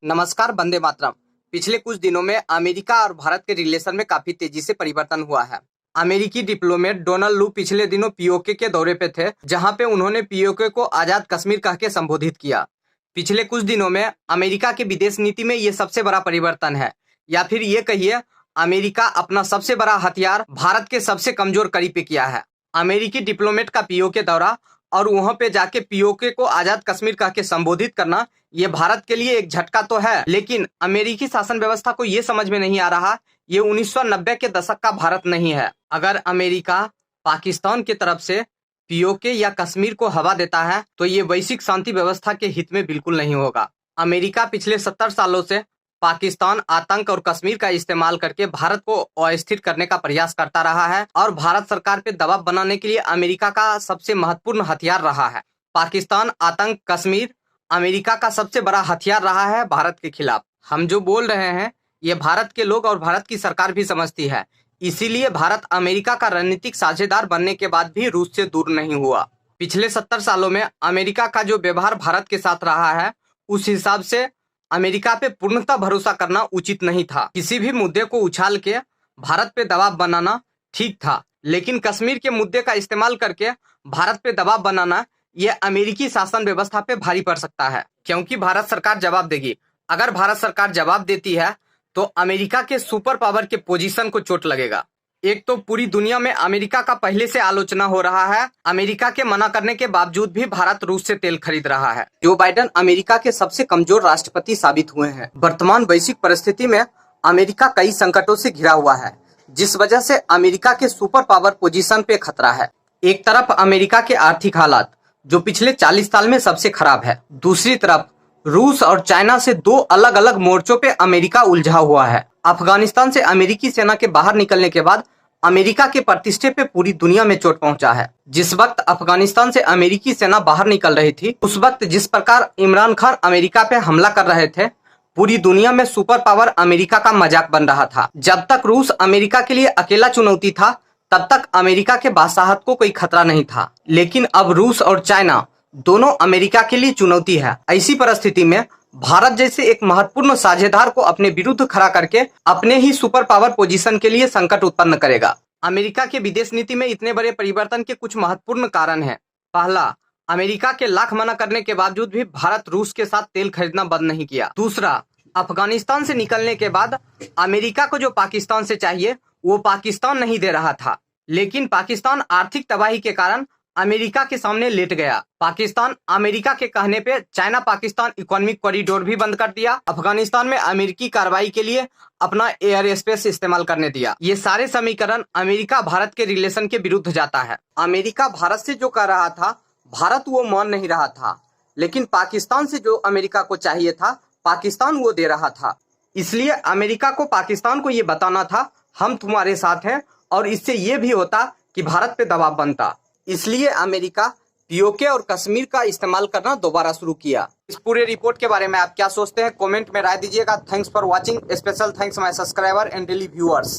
नमस्कार, वंदे मातरम। पिछले कुछ दिनों में अमेरिका और भारत के रिलेशन में काफी तेजी से परिवर्तन हुआ है। अमेरिकी डिप्लोमेट डोनाल्ड लू पिछले दिनों पीओके के दौरे पे थे, जहां पे उन्होंने पीओके को आजाद कश्मीर कह के संबोधित किया। पिछले कुछ दिनों में अमेरिका की विदेश नीति में ये सबसे बड़ा परिवर्तन है, या फिर ये कहिए अमेरिका अपना सबसे बड़ा हथियार भारत के सबसे कमजोर कड़ी पे किया है। अमेरिकी डिप्लोमेट का पीओके दौरा और वहां पे जाके पीओके को आजाद कश्मीर कह के संबोधित करना, ये भारत के लिए एक झटका तो है, लेकिन अमेरिकी शासन व्यवस्था को ये समझ में नहीं आ रहा ये 1990 के दशक का भारत नहीं है। अगर अमेरिका पाकिस्तान की तरफ से पीओके या कश्मीर को हवा देता है तो ये वैश्विक शांति व्यवस्था के हित में बिल्कुल नहीं होगा। अमेरिका पिछले 70 सालों से पाकिस्तान, आतंक और कश्मीर का इस्तेमाल करके भारत को अस्थिर करने का प्रयास करता रहा है और भारत सरकार पे दबाव बनाने के लिए अमेरिका का सबसे महत्वपूर्ण हथियार रहा है। पाकिस्तान, आतंक, कश्मीर अमेरिका का सबसे बड़ा हथियार रहा है भारत के खिलाफ। हम जो बोल रहे हैं ये भारत के लोग और भारत की सरकार भी समझती है, इसीलिए भारत अमेरिका का रणनीतिक साझेदार बनने के बाद भी रूस से दूर नहीं हुआ। पिछले 70 सालों में अमेरिका का जो व्यवहार भारत के साथ रहा है, उस हिसाब से अमेरिका पे पूर्णतः भरोसा करना उचित नहीं था। किसी भी मुद्दे को उछाल के भारत पे दबाव बनाना ठीक था, लेकिन कश्मीर के मुद्दे का इस्तेमाल करके भारत पे दबाव बनाना ये अमेरिकी शासन व्यवस्था पे भारी पड़ सकता है, क्योंकि भारत सरकार जवाब देगी। अगर भारत सरकार जवाब देती है तो अमेरिका के सुपर पावर के पोजीशन को चोट लगेगा। एक तो पूरी दुनिया में अमेरिका का पहले से आलोचना हो रहा है। अमेरिका के मना करने के बावजूद भी भारत रूस से तेल खरीद रहा है। जो बाइडेन अमेरिका के सबसे कमजोर राष्ट्रपति साबित हुए हैं। वर्तमान वैश्विक परिस्थिति में अमेरिका कई संकटों से घिरा हुआ है, जिस वजह से अमेरिका के सुपर पावर पोजीशन पे खतरा है। एक तरफ अमेरिका के आर्थिक हालात जो पिछले 40 साल में सबसे खराब है, दूसरी तरफ रूस और चाइना से दो अलग अलग मोर्चों पे अमेरिका उलझा हुआ है। अफगानिस्तान से अमेरिकी सेना के बाहर निकलने के बाद अमेरिका के प्रतिष्ठे पे पूरी दुनिया में चोट पहुंचा है। जिस वक्त अफगानिस्तान से अमेरिकी सेना बाहर निकल रही थी, उस वक्त जिस प्रकार इमरान खान अमेरिका पे हमला कर रहे थे, पूरी दुनिया में सुपर पावर अमेरिका का मजाक बन रहा था। जब तक रूस अमेरिका के लिए अकेला चुनौती था, तब तक अमेरिका के बादशाहत को कोई खतरा नहीं था, लेकिन अब रूस और चाइना दोनों अमेरिका के लिए चुनौती है। ऐसी परिस्थिति में भारत जैसे एक महत्वपूर्ण साझेदार को अपने विरुद्ध खड़ा करके अपने ही सुपर पावर पोजीशन के लिए संकट उत्पन्न करेगा। अमेरिका के विदेश नीति में इतने बड़े परिवर्तन के कुछ महत्वपूर्ण कारण हैं। पहला, अमेरिका के लाख मना करने के बावजूद भी भारत रूस के साथ तेल खरीदना बंद नहीं किया। दूसरा, अफगानिस्तान से निकलने के बाद अमेरिका को जो पाकिस्तान से चाहिए वो पाकिस्तान नहीं दे रहा था, लेकिन पाकिस्तान आर्थिक तबाही के कारण अमेरिका के सामने लेट गया। पाकिस्तान अमेरिका के कहने पे चाइना पाकिस्तान इकोनॉमिक कॉरिडोर भी बंद कर दिया। अफगानिस्तान में अमेरिकी कार्रवाई के लिए अपना एयर स्पेस इस्तेमाल करने दिया। ये सारे समीकरण अमेरिका भारत के रिलेशन के विरुद्ध जाता है। अमेरिका भारत से जो कह रहा था, भारत वो मान नहीं रहा था, लेकिन पाकिस्तान से जो अमेरिका को चाहिए था, पाकिस्तान वो दे रहा था। इसलिए अमेरिका को पाकिस्तान को ये बताना था हम तुम्हारे साथ हैं, और इससे ये भी होता कि भारत पे दबाव बनता। इसलिए अमेरिका पीओके और कश्मीर का इस्तेमाल करना दोबारा शुरू किया। इस पूरे रिपोर्ट के बारे में आप क्या सोचते हैं, कमेंट में राय दीजिएगा। Thanks for watching. Special thanks my subscriber and daily viewers.